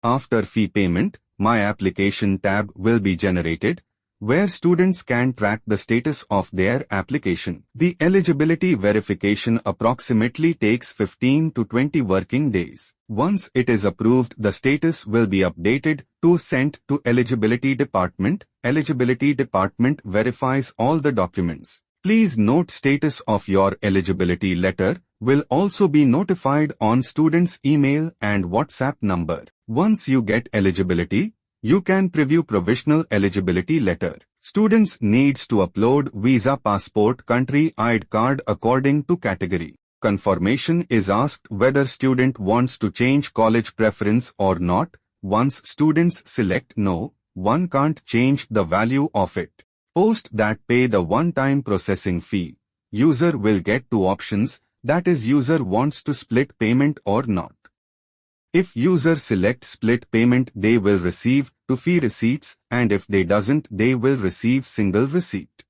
After fee payment, My Application tab will be generated, where students can track the status of their application. The eligibility verification approximately takes 15 to 20 working days. Once it is approved, the status will be updated to sent to Eligibility Department. Eligibility Department verifies all the documents. Please note, status of your eligibility letter will also be notified on student's email and WhatsApp number. Once you get eligibility, you can preview provisional eligibility letter. Students needs to upload visa, passport, country ID card according to category. Confirmation is asked whether student wants to change college preference or not. Once students select no, one can't change the value of it. Post that pay the one-time processing fee. User will get two options, that is, user wants to split payment or not. If user select split payment, they will receive two fee receipts, and if they doesn't, they will receive single receipt.